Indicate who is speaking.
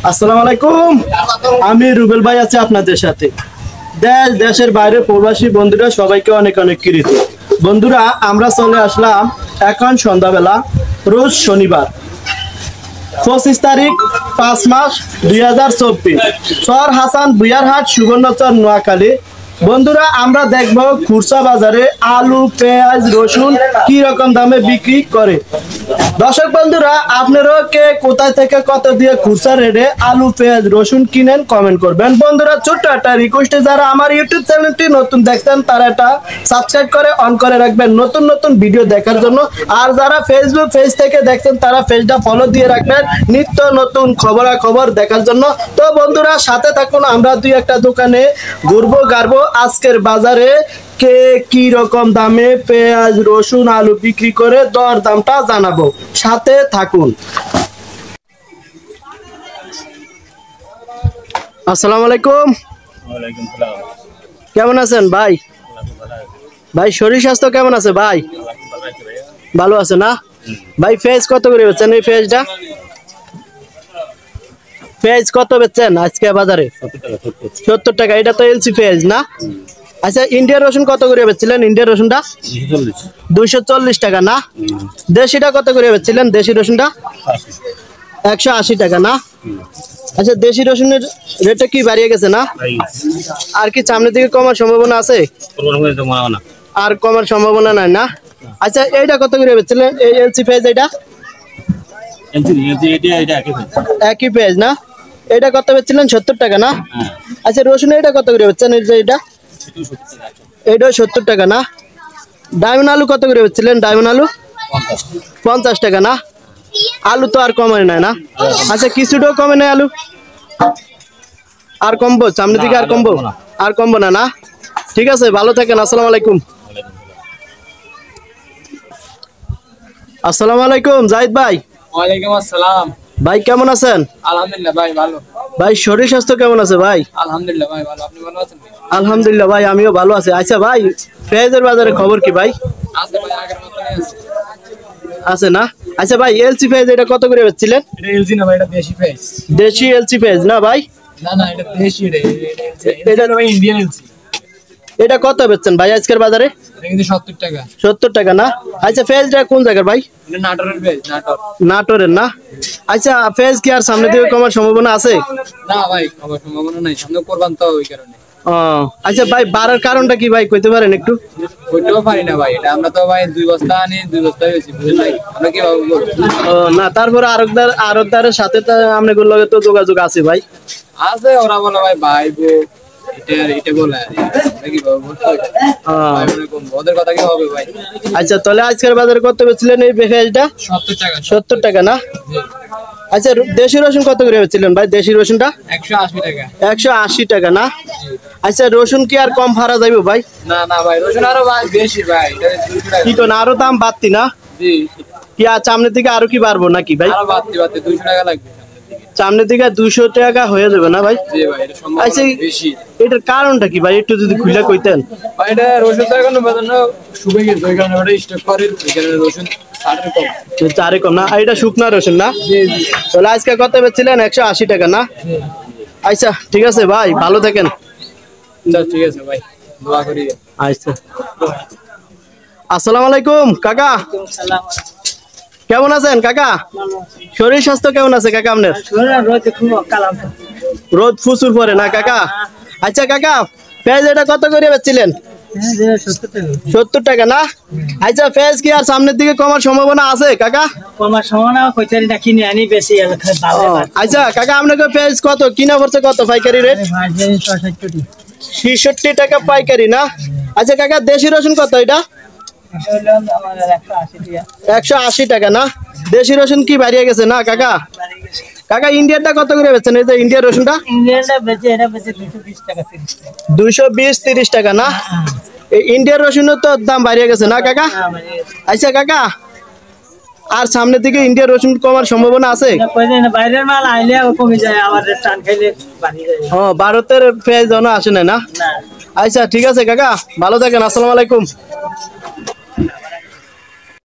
Speaker 1: আসসালামু আলাইকুম। আমি রুবেল ভাই আছি আপনাদের সাথে। দেশের বাইরে প্রবাসী বন্ধুরা সবাইকে অনেক অনেক কৃত। বন্ধুরা, আমরা চলে আসলাম এখন সন্ধ্যাবেলা, রোজ শনিবার 25 তারিখ 5 মাস 2024, চর হাসান বুয়ারহাট, সুবর্ণচর, নোয়াখালী। বন্ধুরা, আমরা দেখব খুচরা বাজারে আলু, পেঁয়াজ, রসুন কি রকম দামে বিক্রি করে। দর্শক বন্ধুরা, আপনারাও কে কোথায় থেকে কত দিয়ে খুচরা রেটে আলু, পেঁয়াজ, রসুন কিনেন কমেন্ট করবেন। বন্ধুরা, ছোট্ট একটা রিকোয়েস্টে যারা আমার ইউটিউব চ্যানেলটি নতুন দেখছেন তারা এটা সাবস্ক্রাইব করে অন করে রাখবেন নতুন নতুন ভিডিও দেখার জন্য। আর যারা ফেসবুক পেজ থেকে দেখছেন তারা পেজটা ফলো দিয়ে রাখবেন নিত্য নতুন খবরাখবর দেখার জন্য। তো বন্ধুরা, সাথে থাকুন, আমরা দুই একটা দোকানে ঘুরবো গাড়বো। আজকের বাজারে কে কি রকম দামে পেঁয়াজ, রসুন, আলু বিক্রি করে দর দামটা জানাবো, সাথে থাকুন। আসসালামু আলাইকুম।
Speaker 2: ওয়ালাইকুম সালাম।
Speaker 1: কেমন আছেন ভাই? ভাই শরীর স্বাস্থ্য কেমন আছে ভাই? ভালো আছে না ভাই? পেঁয়াজ কত করে বেচছেন? এই পেঁয়াজটা পেঁয়াজ কত বেচছেন আজকে বাজারে? 70 টাকা। এটা তো এলসি পেঁয়াজ না? আচ্ছা, ইন্ডিয়ান রসুন কত করে বেচছিলেন? ইন্ডিয়ান রসুনটা 240 টাকা না? দেশিটা কত করে বেচছিলেন? দেশি রসুনটা 180 টাকা না? আচ্ছা, দেশি রসুনের রেটটা কি বাড়িয়ে গেছে না? আর কি সামনের দিকে কমার সম্ভাবনা আছে? আর কমার সম্ভাবনা নাই না? আচ্ছা, এইটা কত করে বেচছিলেন? এই এলসি পেঁয়াজ এটা একই পেঁয়াজ না? এটা কত বেচছিলেন? 70 টাকা না? আচ্ছা, রসুন এটা কত করে বেচছেন? এটা এটাও 70 টাকা না? ডায়মন্ড আলু কত করে বেচছিলেন? ডায়মন্ড আলু 50 টাকা না? আলু তো আর কমে নাই না? আচ্ছা, কিছুটাও কমে নাই আলু? আর কমবো সামনের দিকে? আর কমবো? আর কমবো না না? ঠিক আছে, ভালো থাকেন। আসসালামু আলাইকুম। আসসালামু আলাইকুম জাহিদ ভাই।
Speaker 3: ওয়ালাইকুম আসসালাম।
Speaker 1: ভাই কেমন আছেন?
Speaker 3: আলহামদুলিল্লাহ ভাই ভালো।
Speaker 1: ভাই শরীর স্বাস্থ্য কেমন আছে ভাই?
Speaker 3: আলহামদুলিল্লাহ ভাই ভালো। আপনি ভালো আছেন?
Speaker 1: আলহামদুলিল্লাহ ভাই, আমিও ভালো আছি। আচ্ছা ভাই, পেঁয়াজের বাজারে খবর কি ভাই?
Speaker 3: আছে ভাই, আগের মতই আছে।
Speaker 1: আছে না? আচ্ছা ভাই, এলসি পেঁয়াজ এটা কত করে বেচছিলেন?
Speaker 3: এটা এলজি না ভাই, এটা দেশি পেঁয়াজ।
Speaker 1: দেশি এলসি পেঁয়াজ না ভাই?
Speaker 3: না না, এটা দেশি রে। এটা ভাই ইন্ডিয়ান এলজি।
Speaker 1: এটা কত বেচছেন ভাই আজকের বাজারে?
Speaker 3: এটা কিন্তু 70 টাকা।
Speaker 1: 70 টাকা না? আচ্ছা, পেঁয়াজটা কোন জায়গার ভাই?
Speaker 3: এটা নাটোরের পেঁয়াজ, নাটোর।
Speaker 1: নাটোরের না? আচ্ছা, পেঁয়াজ কি আর সামনে দিকে কমার সম্ভাবনা আছে?
Speaker 3: না ভাই, কমার সম্ভাবনা নাই, সামনে করবান তো ওই কারণে।
Speaker 1: ও আচ্ছা ভাই, বাড়ার কারণটা কি ভাই কইতে পারেন একটু?
Speaker 3: কইতেও পারি না ভাই, এটা আমরা তো ভাই 2 বস্তা আনি, 2 বস্তা হইছে বুঝলেন ভাই। আমরা কি ভাবে বলবো?
Speaker 1: ও না, তারপরে আরবদারের সাথে তো আপনাদের লগে তো যোগাযোগ আছে ভাই?
Speaker 3: আছে, ওরা বলে ভাই ভাইবো, এটা বলে আমরা কি ভাবে বলবো? ভাই বলে কোন ওদের কথা কি হবে ভাই?
Speaker 1: আচ্ছা, তাহলে আজকের বাজারে কত বেচছিলেন এই পেঁয়াজটা?
Speaker 3: 70 টাকা।
Speaker 1: 70 টাকা না? আচ্ছা, দেশি রসুন কত করে বেচছিলেন ভাই? দেশি রসুনটা
Speaker 3: 180 টাকা।
Speaker 1: 180 টাকা না? আচ্ছা, রসুন কি আর কম ভাড়া যাইবো ভাই?
Speaker 3: না না ভাই, রসুন আরো ভাই বেশি ভাই, এটা 200 টাকা।
Speaker 1: কি তো না, আরো দাম বাড়তি না?
Speaker 3: জি,
Speaker 1: কি আর সামনের দিকে আরো কি বাড়বো নাকি ভাই?
Speaker 3: আরো বাড়তি 200 টাকা লাগবে
Speaker 1: সামনের দিকে 200 টাকা হয়ে যাবে না ভাই?
Speaker 3: জি ভাই, এটা সম্ভব
Speaker 1: আচ্ছা,
Speaker 3: বেশি।
Speaker 1: এটার কারণটা কি ভাই একটু যদি খুলে কইতেন?
Speaker 3: ভাই এটা রসুন তো এখন বাজানো শুকিয়ে গেছে, ওই কারণে ওটা স্টক করে, ওই কারণে রসুন 60 কম।
Speaker 1: চারে কম না? আর এটা শুকনা রসুন না?
Speaker 3: জি জি।
Speaker 1: তাহলে আজকে কত বেচছিলেন? 180 টাকা না? আচ্ছা, ঠিক আছে ভাই, ভালো থাকেন।
Speaker 3: ঠিক আছে ভাই, দোয়া করি।
Speaker 1: আচ্ছা, আসসালামু আলাইকুম কাকা। কেমন আছেন কাকা? শরীর স্বাস্থ্য কেমন আছে কাকা আপনার? রোদ প্রচুর পড়ে না কাকা? আচ্ছা কাকা, পেঁয়াজ এটা কত করে বেচছিলেন? 70 টাকা না? আচ্ছা, পেঁয়াজ কি আর সামনের দিকে কমার সম্ভাবনা আছে কাকা?
Speaker 4: কমার সম্ভাবনা কইতে না, কিনে আনি বেশি।
Speaker 1: আচ্ছা কাকা, আপনাকে পেঁয়াজ কত কিনা পড়ছে? কত পাইকারি রেট? 66 টাকা পাইকারি না? আচ্ছা কাকা, দেশি রসুন কত এটা? 180 টাকা না? দেশি রসুন কি বাড়িয়ে গেছে না কাকা? কাকা, ইন্ডিয়ানটা কত করে বেচছেন? এই যে ইন্ডিয়ান রসুনটা 220-30 টাকা না? এই ইন্ডিয়ান রসুনের তো দাম বাড়িয়ে গেছে না কাকা? আচ্ছা কাকা, আর সামনের দিকে ইন্ডিয়ান রসুন কমার সম্ভাবনা আছে?
Speaker 4: বাইরের মাল আইলে কমে যায়, আবার টান খাইলে বাড়ি যায়।
Speaker 1: ভারতের পেঁয়াজ আসে না? আচ্ছা, ঠিক আছে কাকা, ভালো থাকেন। আসসালামু আলাইকুম।